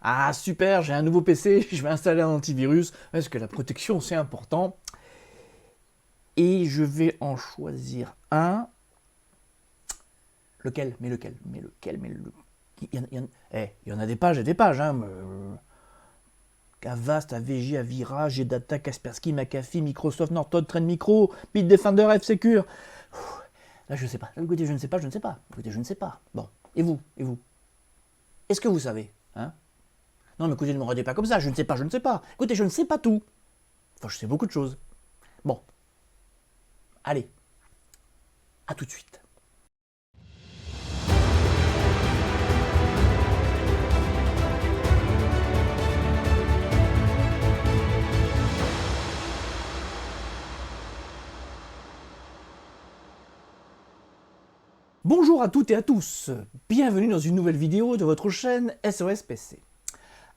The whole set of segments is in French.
Ah super, j'ai un nouveau PC, je vais installer un antivirus, parce que la protection c'est important. Et je vais en choisir un. Lequel? Mais lequel? Mais lequel? Mais le... il y en a des pages et des pages. Hein. Avast, AVG, Avira, Gdata, Kaspersky, McAfee, Microsoft, Norton, Trend Micro, Bitdefender, F-Secure. Là je ne sais pas. Écoutez, je ne sais pas, je ne sais pas. Écoutez, je ne sais pas. Bon, et vous? Et vous? Est-ce que vous savez? Hein? Non mais écoutez, ne me regardez pas comme ça, je ne sais pas, je ne sais pas. Écoutez, je ne sais pas tout. Enfin, je sais beaucoup de choses. Bon, allez, à tout de suite. Bonjour à toutes et à tous, bienvenue dans une nouvelle vidéo de votre chaîne SOS PC.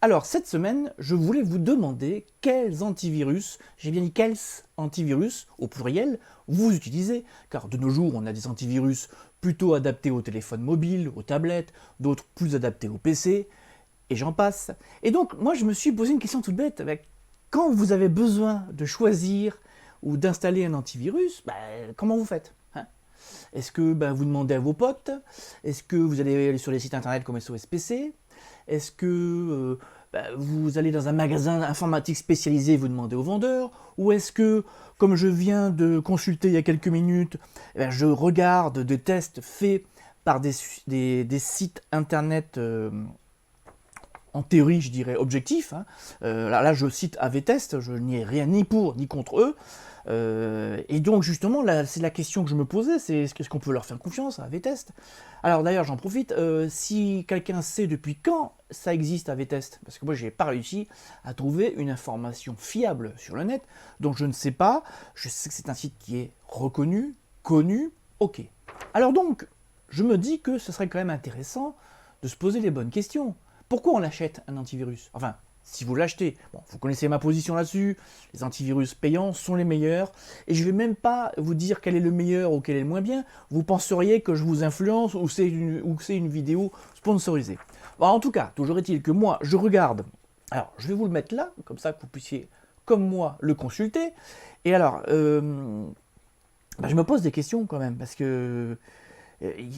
Alors cette semaine, je voulais vous demander quels antivirus, j'ai bien dit quels antivirus au pluriel, vous utilisez, car de nos jours on a des antivirus plutôt adaptés aux téléphones mobiles, aux tablettes, d'autres plus adaptés aux PC, et j'en passe. Et donc moi je me suis posé une question toute bête, quand vous avez besoin de choisir ou d'installer un antivirus, comment vous faites? Est-ce que vous demandez à vos potes? Est-ce que vous allez aller sur les sites internet comme SOS PC? Est-ce que vous allez dans un magasin informatique spécialisé et vous demandez au vendeur? Ou est-ce que, comme je viens de consulter il y a quelques minutes, je regarde des tests faits par des sites internet en théorie, je dirais, objectifs. Hein. Là, je cite AV-Test, je n'y ai rien ni pour ni contre eux. Et donc, justement, c'est la question que je me posais, c'est est-ce qu'on peut leur faire confiance à AV-Test? Alors d'ailleurs, j'en profite, si quelqu'un sait depuis quand ça existe AV-Test, parce que moi, je n'ai pas réussi à trouver une information fiable sur le net, donc je ne sais pas, je sais que c'est un site qui est reconnu, connu, ok. Alors donc, je me dis que ce serait quand même intéressant de se poser les bonnes questions. Pourquoi on achète un antivirus? Enfin, si vous l'achetez, bon, vous connaissez ma position là-dessus, les antivirus payants sont les meilleurs, et je ne vais même pas vous dire quel est le meilleur ou quel est le moins bien, vous penseriez que je vous influence ou c'est une vidéo sponsorisée. Bon, en tout cas, toujours est-il que moi, je regarde, alors je vais vous le mettre là, comme ça que vous puissiez, comme moi, le consulter, et alors, je me pose des questions quand même, parce que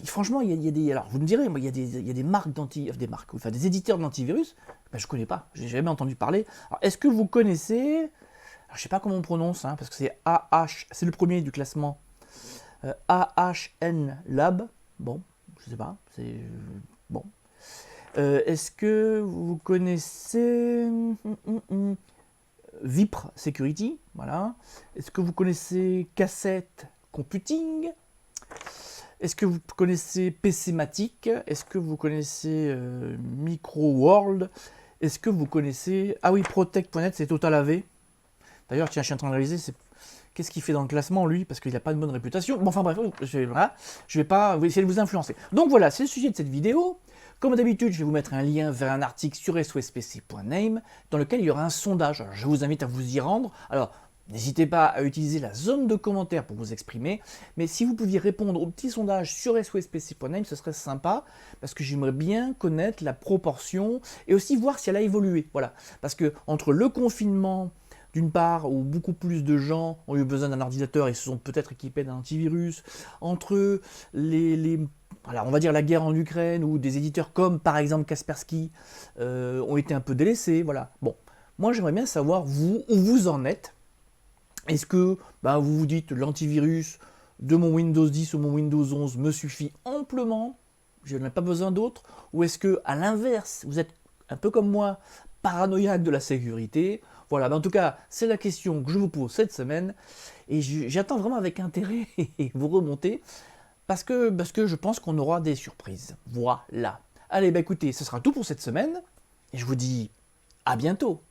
franchement, il y a des. Alors, vous me direz, moi, il y a des marques des marques, enfin des éditeurs d'antivirus, je connais pas, j'ai jamais entendu parler. Alors, est-ce que vous connaissez. Alors, je sais pas comment on prononce, hein, parce que c'est AH, c'est le premier du classement. AHN Lab. Bon, je sais pas, c'est. Bon. Est-ce que vous connaissez. Vipre Security, voilà. Est-ce que vous connaissez Cassette Computing? Est-ce que vous connaissez PCmatic? Est-ce que vous connaissez MicroWorld? Est-ce que vous connaissez... Ah oui, Protect.net, c'est Total AV. D'ailleurs, tiens, je suis en train de réaliser, qu'est-ce qu'il fait dans le classement, lui? Parce qu'il n'a pas de bonne réputation. Bon, enfin bref, voilà. Je vais pas essayer de vous influencer. Donc voilà, c'est le sujet de cette vidéo. Comme d'habitude, je vais vous mettre un lien vers un article sur sospc.name dans lequel il y aura un sondage. Alors, je vous invite à vous y rendre. Alors, n'hésitez pas à utiliser la zone de commentaires pour vous exprimer, mais si vous pouviez répondre au petit sondage sur sospc.name, ce serait sympa, parce que j'aimerais bien connaître la proportion, et aussi voir si elle a évolué. Voilà. Parce que entre le confinement, d'une part, où beaucoup plus de gens ont eu besoin d'un ordinateur et se sont peut-être équipés d'un antivirus, entre on va dire la guerre en Ukraine, où des éditeurs comme par exemple Kaspersky ont été un peu délaissés, voilà. Bon, moi j'aimerais bien savoir, vous, où vous en êtes. Est-ce que vous vous dites l'antivirus de mon Windows 10 ou mon Windows 11 me suffit amplement, je n'en ai pas besoin d'autre? Ou est-ce que, à l'inverse, vous êtes un peu comme moi, paranoïaque de la sécurité? Voilà, en tout cas, c'est la question que je vous pose cette semaine, et j'attends vraiment avec intérêt vous remonter, parce que je pense qu'on aura des surprises. Voilà. Allez, écoutez, ce sera tout pour cette semaine, et je vous dis à bientôt.